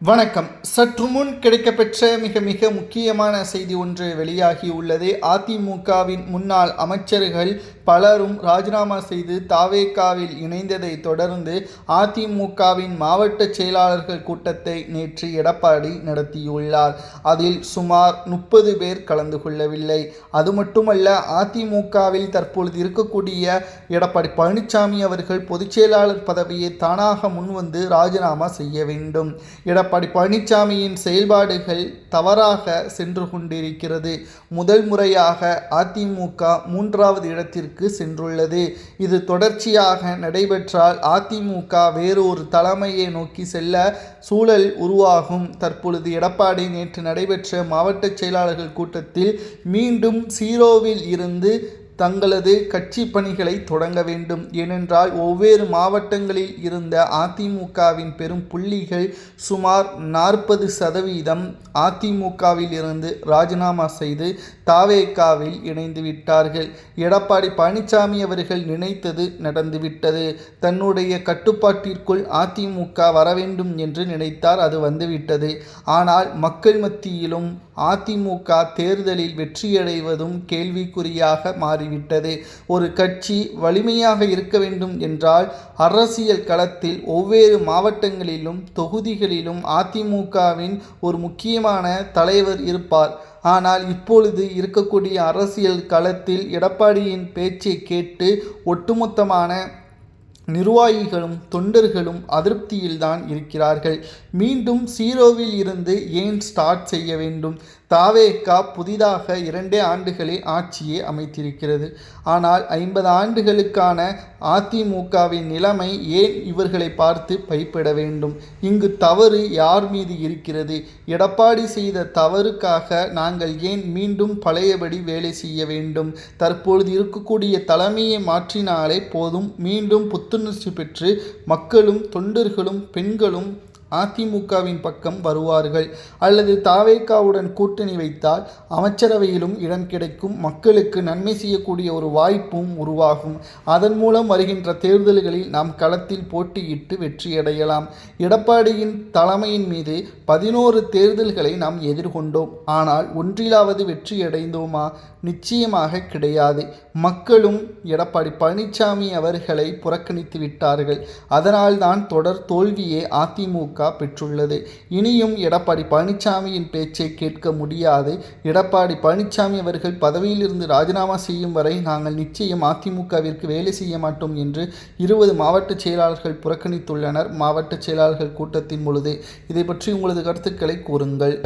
வணக்கம். சற்று முன் கிடைக்கப்பெற்ற மிக மிக முக்கியமான செய்தி ஒன்று வெளியாகியுள்ளது. அதிமுகவின் முன்னாள் அமைச்சர்கள் பலரும் ராஜினாமா செய்து தாவேகாவில் இணைந்ததை தொடர்ந்து அதிமுகவின் மாவட்ட செயலாளர்கள் கூட்டத்தை நேற்று எடப்பாடி நடத்தியுள்ளார். அதில் சுமார் 30 பேர் கலந்து கொள்ளவில்லை. அது மட்டுமல்ல, அதிமுகவில் தற்பொழுது இருக்கக்கூடிய எடப்பாடி பழனிசாமி அவர்கள் பொதுச்செயலாளர் பதவியை தானாக முன்வந்து ராஜினாமா செய்ய வேண்டும். எடப்பாடி பழனிசாமியின் செயல்பாடுகள் தவறாக சென்று கொண்டிருக்கிறது. முதல் முறையாக அதிமுக 3வது இடத்திற்கு சென்றுள்ளது. இது தொடர்ச்சியாக நடைபெற்றால் அதிமுக வேறொரு தலைமையை நோக்கி செல்ல சூழல் உருவாகும். தற்பொழுது எடப்பாடி நேற்று நடைபெற்ற மாவட்ட செயலாளர்கள் கூட்டத்தில் மீண்டும் 0வில் இருந்து தங்களது கட்சி பணிகளை தொடங்க வேண்டும். ஏனென்றால் ஒவ்வொரு மாவட்டங்களில் இருந்த அதிமுகவின் பெரும் புள்ளிகள் சுமார் 40% அதிமுகவில் இருந்து ராஜினாமா செய்து தாவேகாவில் இணைந்து விட்டார்கள். எடப்பாடி பழனிசாமி அவர்கள் நினைத்தது நடந்துவிட்டது. தன்னுடைய கட்டுப்பாட்டிற்குள் அதிமுக வர வேண்டும் என்று நினைத்தார். அது வந்துவிட்டது. ஆனால் மக்கள் மத்தியிலும் அதிமுக தேர்தலில் வெற்றியடைவதும் கேள்விக்குறியாக மாறிவிட்டது. ஒரு கட்சி வலிமையாக இருக்க வேண்டும் என்றால் அரசியல் களத்தில் ஒவ்வொரு மாவட்டங்களிலும் தொகுதிகளிலும் அதிமுகவின் ஒரு முக்கியமான தலைவர் இருப்பார். ஆனால் இப்பொழுது இருக்கக்கூடிய அரசியல் களத்தில் எடப்பாடியின் பேச்சை கேட்டு ஒட்டுமொத்தமான நிர்வாகிகளும் தொண்டர்களும் அதிருப்தியில்தான் இருக்கிறார்கள். மீண்டும் 0வில் இருந்து ஏன் ஸ்டார்ட் செய்ய வேண்டும்? தாவேகா புதிதாக 2 ஆண்டுகளில் ஆட்சியை அமைத்திருக்கிறது. ஆனால் 50 ஆண்டுகளுக்கான அதிமுகவின் நிலைமை ஏன் இவர்களை பார்த்து பயப்பட வேண்டும்? இங்கு தவறு யார் மீது இருக்கிறது? எடப்பாடி செய்த தவறுக்காக நாங்கள் ஏன் மீண்டும் பழையபடி வேலை செய்ய வேண்டும்? தற்பொழுது இருக்கக்கூடிய தலைமையை மாற்றினாலே போதும். மீண்டும் புத்துணர்ச்சி பெற்று மக்களும் தொண்டர்களும் பெண்களும் அதிமுகவின் பக்கம் வருவார்கள். அல்லது தாவேகாவுடன் கூட்டணி வைத்தால் அமைச்சரவையிலும் இடம் கிடைக்கும். மக்களுக்கு நன்மை செய்யக்கூடிய ஒரு வாய்ப்பும் உருவாகும். அதன் மூலம் வருகின்ற தேர்தல்களில் நாம் களத்தில் போட்டியிட்டு வெற்றியடையலாம். எடப்பாடியின் தலைமையின் மீது 11 தேர்தல்களை நாம் எதிர்கொண்டோம். ஆனால் ஒன்றிலாவது வெற்றியடைந்தோமா? நிச்சயமாக கிடையாது. மக்களும் எடப்பாடி பழனிசாமி அவர்களை புறக்கணித்து விட்டார்கள். அதனால்தான் தொடர் தோல்வியை அதிமுக பெற்றுள்ளது. இனியும் எடப்பாடி பழனிசாமியின் பேச்சை கேட்க முடியாது. எடப்பாடி பழனிசாமி அவர்கள் பதவியிலிருந்து ராஜினாமா செய்யும் வரை நாங்கள் நிச்சயம் அதிமுகவிற்கு வேலை செய்ய மாட்டோம் என்று 20 மாவட்ட செயலாளர்கள் புறக்கணித்துள்ளனர். மாவட்ட செயலாளர்கள் கூட்டத்தின் பொழுது இதை பற்றி உங்களது கருத்துக்களை கூறுங்கள்.